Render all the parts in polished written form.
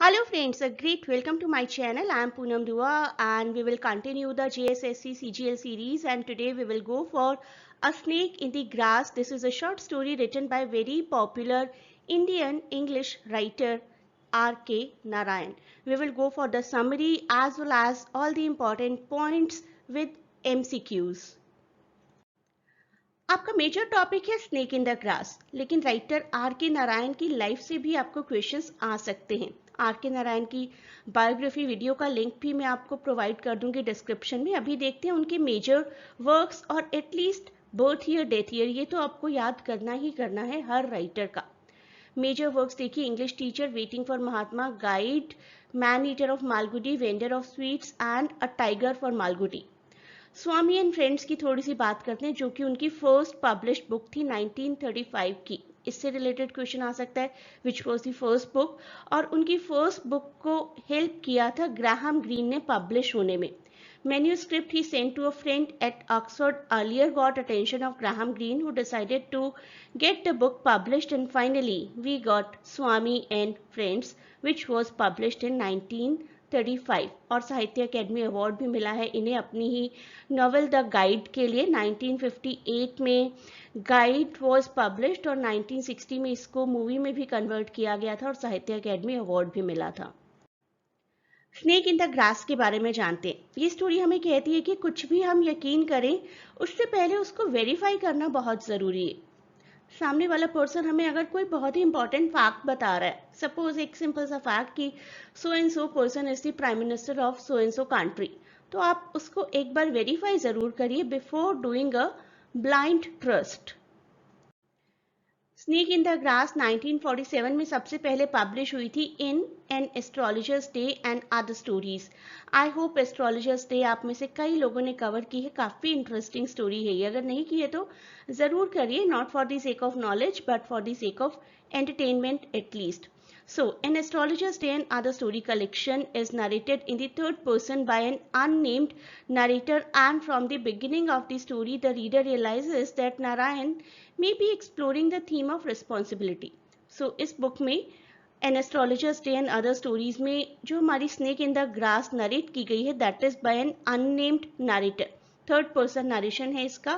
Hello friends, a great welcome to my channel. I am Poonam Dua and we will continue the JSSC CGL series, and today we will go for A Snake in the Grass. This is a short story written by very popular Indian English writer R.K. Narayan. We will go for the summary as well as all the important points with MCQs. आपका major topic है snake in the grass, लेकिन writer are के नारायण की life से भी आपको questions आ सकते हैं। आर के नारायण की बायोग्राफी वीडियो का लिंक भी मैं आपको प्रोवाइड कर दूंगी डिस्क्रिप्शन में। अभी देखते हैं उनके मेजर वर्क्स और at least birth year death year, ये तो आपको याद करना ही करना है हर राइटर का। मेजर वर्क्स देखिए, English teacher, waiting for Mahatma, guide, man eater of Malgudi, vendor of sweets and a tiger for Malgudi. Swami and friends की थोड़ी सी बात करते हैं, जो कि उनकी फर्स्ट पब्लिश्ड बुक थी 1935 की। इससे रिलेटेड क्वेश्चन आ सकता है, which was the first book, और उनकी फर्स्ट बुक को हेल्प किया था ग्राहम ग्रीन ने पब्लिश होने में। Manuscript he sent to a friend at Oxford earlier got attention of Graham Greene, who decided to get the book published, and finally we got Swami and Friends, which was published in 1935। और साहित्य academy award भी मिला है इन्हें अपनी ही novel the guide के लिए। 1958 में गाइड वॉज पब्लिश्ड और 1960 में इसको मूवी में भी कन्वर्ट किया गया था और साहित्य अकेडमी अवार्ड भी मिला था। स्नेक इन द ग्रास के बारे में जानते हैं। ये स्टोरी हमें कहती है कि कुछ भी हम यकीन करें उससे पहले उसको वेरीफाई करना बहुत ज़रूरी है। सामने वाला पर्सन हमें अगर कोई बहुत ही इंपॉर्टेंट फैक्ट बता रहा है, सपोज एक सिंपल सा फैक्ट कि so and so person is the prime minister of so and so country, तो आप उसको एक बार वेरीफाई ज़रूर करिए before doing a blind trust. Snake in the grass 1947 में सबसे पहले पब्लिश हुई थी in an astrologer's day and other stories. I hope astrologers day आप में से कई लोगों ने कवर की है, काफ़ी इंटरेस्टिंग स्टोरी है ये। अगर नहीं की है तो ज़रूर करिए, not for the sake of knowledge but for the sake of entertainment at least. So, An Astrologer's Day and Other Story collection is narrated in the third person by an unnamed narrator, and from the beginning of the story, the reader realizes that Narayan may be exploring the theme of responsibility. So, इस book में an astrologer's day and other stories में जो हमारी snake in the grass narrate की गई है, that is by an unnamed narrator. Third person narration है इसका,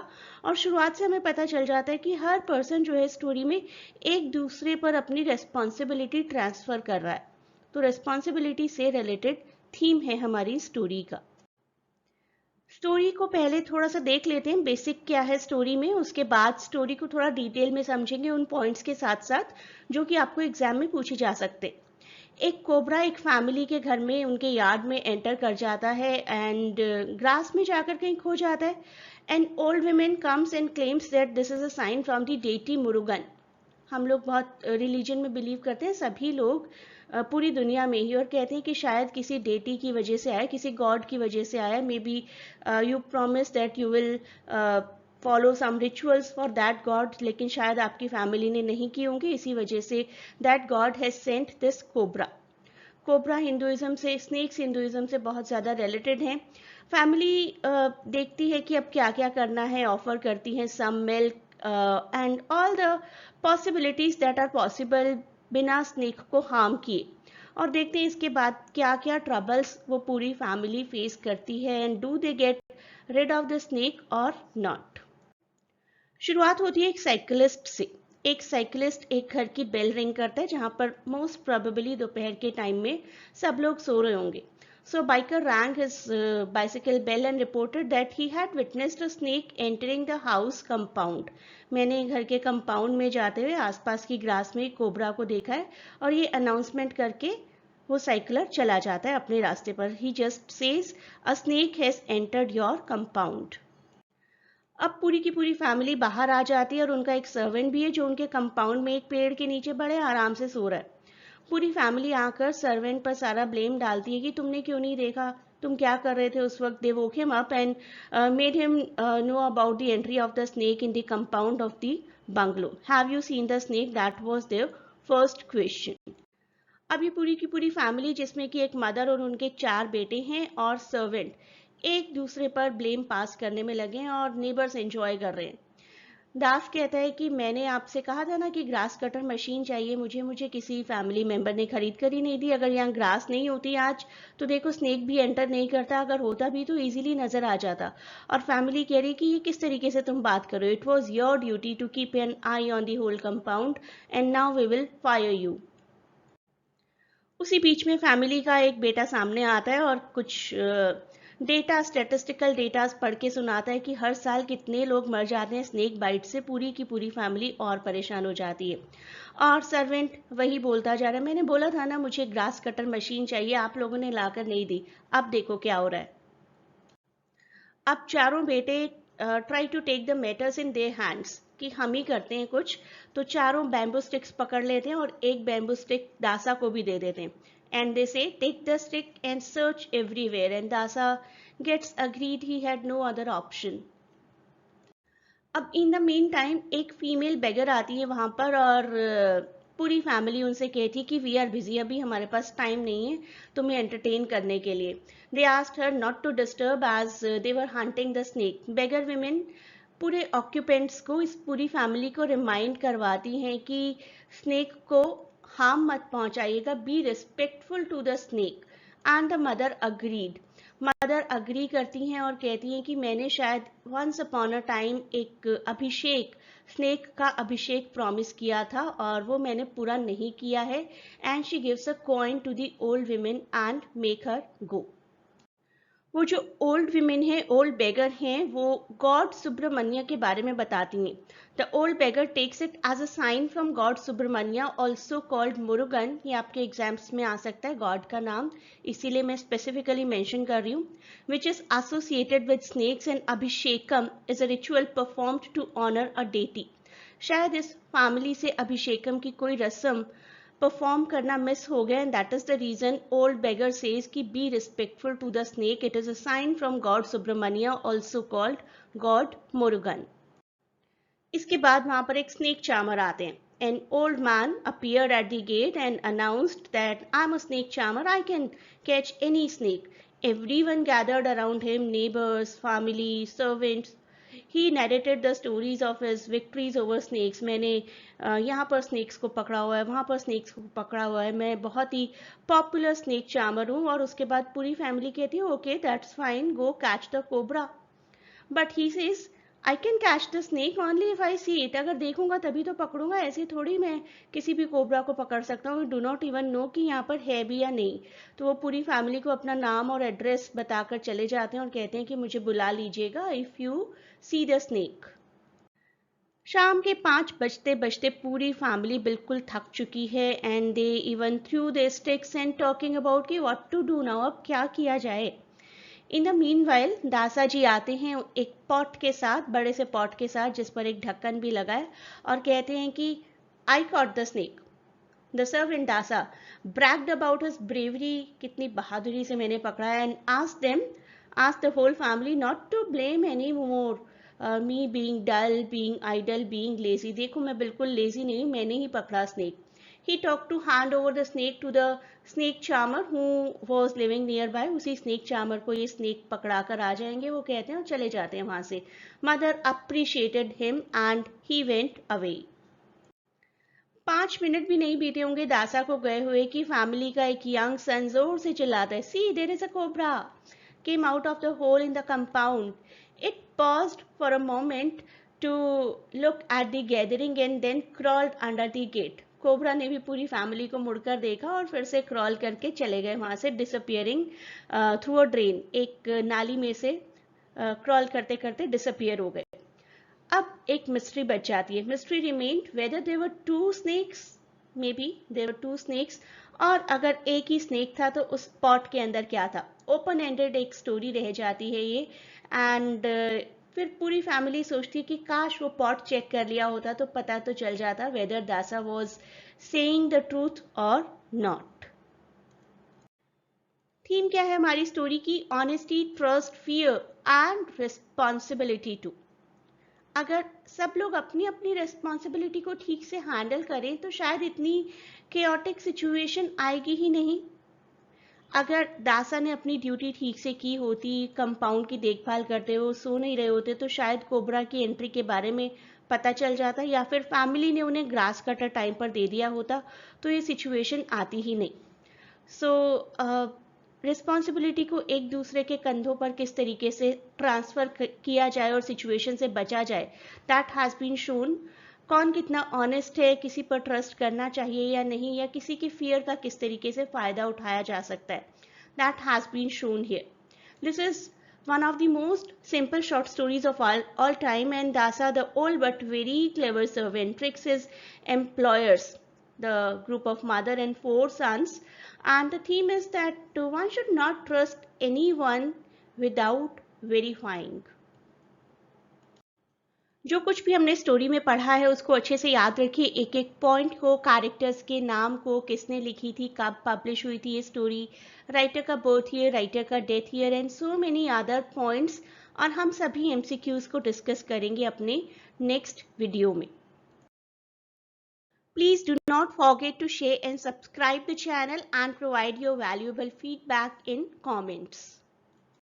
और शुरुआत से हमें पता चल जाता है कि हर पर्सन जो है स्टोरी में एक दूसरे पर अपनी रेस्पॉन्सिबिलिटी ट्रांसफर कर रहा है। तो रेस्पॉन्सिबिलिटी से रिलेटेड थीम है हमारी स्टोरी का। स्टोरी को पहले थोड़ा सा देख लेते हैं, बेसिक क्या है स्टोरी में, उसके बाद स्टोरी को थोड़ा डिटेल में समझेंगे उन पॉइंट्स के साथ साथ जो कि आपको एग्जाम में पूछे जा सकते। एक कोबरा एक फैमिली के घर में उनके यार्ड में एंटर कर जाता है एंड ग्रास में जाकर कहीं खो जाता है। An old women comes and claims that this is a sign from the deity Murugan. हम लोग बहुत रिलीजन में बिलीव करते हैं, सभी लोग पूरी दुनिया में ही, और कहते हैं कि शायद किसी डेटी की वजह से आया, किसी गॉड की वजह से आया। Maybe you promise that you will follow some rituals for that god, लेकिन शायद आपकी फैमिली ने नहीं की होंगी, इसी वजह say that God has sent this cobra. Cobra Hinduism से, स्नेक्स हिंदुइज्म से बहुत ज़्यादा रिलेटेड हैं। फैमिली देखती है कि अब क्या क्या करना है, ऑफर करती हैं some milk and all the possibilities that are possible बिना स्नेक को हार्म किए। और देखते हैं इसके बाद क्या क्या ट्रबल्स वो पूरी फैमिली फेस करती है, and do they get rid of the snake or not. शुरुआत होती है एक साइकिलिस्ट से। एक साइकिलिस्ट एक घर की बेल रिंग करता है जहां पर मोस्ट प्रोबेबली दोपहर के टाइम में सब लोग सो रहे होंगे। So biker rang his bicycle bell and reported that he had witnessed a snake entering the house compound. मैंने घर के कंपाउंड में जाते हुए आसपास की ग्रास में कोबरा को देखा है, और ये अनाउंसमेंट करके वो साइकिलर चला जाता है अपने रास्ते पर। He just says a snake has entered your compound. अब पूरी की पूरी फैमिली बाहर आ जाती है और उनका एक सर्वेंट भी है जो उनके कंपाउंड में एक पेड़ के नीचे बड़े आराम से सो रहा है। पूरी फैमिली आकर सर्वेंट पर सारा ब्लेम डालती है कि तुमने क्यों नहीं देखा, तुम क्या कर रहे थे उस वक्त। They woke him up and made him know about the entry of the snake in the compound of the bungalow. Have you seen the snake, that was their first question. अब ये पूरी की पूरी फैमिली, जिसमें कि एक mother और उनके 4 बेटे हैं और सर्वेंट, एक दूसरे पर ब्लेम पास करने में लगे हैं और नेबर्स एंजॉय कर रहे हैं। दास कहता है कि मैंने आपसे कहा था ना कि ग्रास कटर मशीन चाहिए मुझे, मुझे किसी फैमिली मेंबर ने खरीद कर ही नहीं दी। अगर यहाँ ग्रास नहीं होती आज तो देखो स्नेक भी एंटर नहीं करता, अगर होता भी तो इजीली नजर आ जाता। और फैमिली कह रही कि ये किस तरीके से तुम बात करो, it was your duty to keep an eye on the whole compound and now we will fire you. उसी बीच में फैमिली का एक बेटा सामने आता है और कुछ डेटा, स्टेटिस्टिकल डेटा पढ़ के सुनाता है कि हर साल कितने लोग मर जाते हैं स्नेक बाइट से, पूरी की पूरी फैमिली और परेशान हो जाती है। और सर्वेंट वही बोलता जा रहा है, मैंने बोला था ना मुझे ग्रास कटर मशीन चाहिए, आप लोगों ने लाकर नहीं दी, अब देखो क्या हो रहा है। अब चारों बेटे try to take the matters in their hands कि हम ही करते हैं कुछ। तो चारों बैम्बू स्टिक्स पकड़ लेते हैं और एक बैम्बू स्टिक दासा को भी दे देते हैं। And they say take the stick and search everywhere, and Dasa gets agreed, he had no other option. अब इन द मीन टाइम एक फीमेल बेगर आती है वहां पर और पूरी फैमिली उनसे कहती है कि वी आर बिजी, अभी हमारे पास टाइम नहीं है तुम्हें एंटरटेन करने के लिए। They asked her not to disturb as they were hunting the snake. Beggar women पूरे ऑक्यूपेंट्स को, इस पूरी फैमिली को रिमाइंड करवाती हैं कि स्नेक को हार्म मत पहुंचाइएगा, be respectful to the snake. And the mother agreed. Mother agree करती हैं और कहती हैं कि मैंने शायद वंस अपॉन अ टाइम एक अभिषेक, स्नेक का अभिषेक प्रॉमिस किया था और वो मैंने पूरा नहीं किया है। And she gives a coin to the old women and make her go. वो जो ओल्ड विमेन है, ओल्ड बेगर हैं, वो गॉड सुब्रमण्य के बारे में बताती हैं। The old beggar takes it as a sign from god Subramanya, also called Murugan. ये आपके एग्जाम्स में आ सकता है गॉड का नाम, इसीलिए मैं स्पेसिफिकली मेंशन कर रही हूँ। Which is associated with snakes, and abhishekam is a ritual performed to honour a deity. शायद इस फैमिली से अभिषेकम की कोई रस्म परफॉर्म करना मिस हो गया, and that is the reason old beggar says कि be respectful to the snake, it is a sign from god Subramanya, also called god Murugan. इसके बाद वहां पर एक स्नेक चार्मर आते हैं। An old man appeared at the gate and announced that I'm a snake charmer, I can catch any snake. Everyone gathered around him, neighbors, family, servants. He narrated the stories of his victories over snakes. मैंने यहाँ पर snacks को पकड़ा हुआ है, वहाँ पर snacks को पकड़ा हुआ है, मैं बहुत ही पॉपुलर स्नेक चार्मर हूँ। और उसके बाद पूरी फैमिली कहती है okay that's fine, go catch the cobra. But he says I can catch the snake only if I see it. अगर देखूंगा तभी तो पकड़ूंगा, ऐसे थोड़ी मैं किसी भी कोबरा को पकड़ सकता हूँ, डू नॉट इवन नो कि यहाँ पर है भी या नहीं। तो वो पूरी फैमिली को अपना नाम और एड्रेस बताकर चले जाते हैं और कहते हैं कि मुझे बुला लीजिएगा if you see the snake. शाम के 5 बजते बजते पूरी फैमिली बिल्कुल थक चुकी है, and they even through they sticks and talking about कि व्हाट टू डू नाउ, अब क्या किया जाए। इन द मीनवाइल दासा जी आते हैं एक पॉट के साथ, बड़े से पॉट के साथ जिस पर एक ढक्कन भी लगा है, और कहते हैं कि आई caught the snake. The servant दासा ब्रैग्ड अबाउट हिज ब्रेवरी, कितनी बहादुरी से मैंने पकड़ा है। And asked the whole family not to blame any more me being dull, being idle, being lazy. देखो मैं बिल्कुल लेजी नहीं, मैंने ही पकड़ा snake. He talked to hand over the snake to the snake charmer who was living nearby. उसी snake charmer को ये snake पकड़ा कर आ जाएंगे वो कहते हैं, और चले जाते हैं वहां से। Mother appreciated him and he went away. 5 minute भी नहीं बीते होंगे दासा को गए हुए कि फैमिली का एक यंग सन जोर से चिल्लाता है, see there is a cobra came out of the hole in the compound. It paused for a moment to look at the gathering and then crawled under the gate. Cobra ने भी पूरी family को मुड़कर देखा और फिर से crawl करके चले गए वहां से, डिसअपियरिंग थ्रू अ ड्रेन, एक नाली में से क्रॉल करते करते डिसअपियर हो गए। अब एक मिस्ट्री बच जाती है। Mystery remained whether there were two snakes, maybe there were two snakes, और अगर एक ही स्नेक था तो उस पॉट के अंदर क्या था। ओपन एंडेड एक स्टोरी रह जाती है ये। एंड फिर पूरी फैमिली सोचती है कि काश वो पॉट चेक कर लिया होता तो पता तो चल जाता whether Dasa was saying the truth or not. Theme क्या है हमारी स्टोरी की? Honesty, trust, fear and responsibility too. अगर सब लोग अपनी अपनी रिस्पॉन्सिबिलिटी को ठीक से हैंडल करें तो शायद इतनी केओटिक सिचुएशन आएगी ही नहीं। अगर दासा ने अपनी ड्यूटी ठीक से की होती, कंपाउंड की देखभाल करते हुए सो नहीं रहे होते, तो शायद कोबरा की एंट्री के बारे में पता चल जाता या फिर फैमिली ने उन्हें ग्रास कटर टाइम पर दे दिया होता तो ये सिचुएशन आती ही नहीं। सो रिस्पॉन्सिबिलिटी को एक दूसरे के कंधों पर किस तरीके से ट्रांसफ़र किया जाए और सिचुएशन से बचा जाए, दैट हैज़ बीन शोन। कौन कितना ऑनेस्ट है, किसी पर ट्रस्ट करना चाहिए या नहीं, या किसी की फियर का किस तरीके से फ़ायदा उठाया जा सकता है, that has been shown here. This is one of the most simple short stories of all time, and Dasa, the old but very clever servant, tricks his employers, the group of mother and 4 sons. And the theme is that one should not trust anyone without verifying. जो कुछ भी हमने story में पढ़ा है उसको अच्छे से याद रखिए, एक एक पॉइंट को, कैरेक्टर्स के नाम को, किसने लिखी थी, कब पब्लिश हुई थी ये स्टोरी, राइटर का बर्थ ईयर, राइटर का death year and so many other points. और हम सभी एमसीक्यूज को डिस्कस करेंगे अपने नेक्स्ट वीडियो में। Please do not forget to share and subscribe the channel and provide your valuable feedback in comments.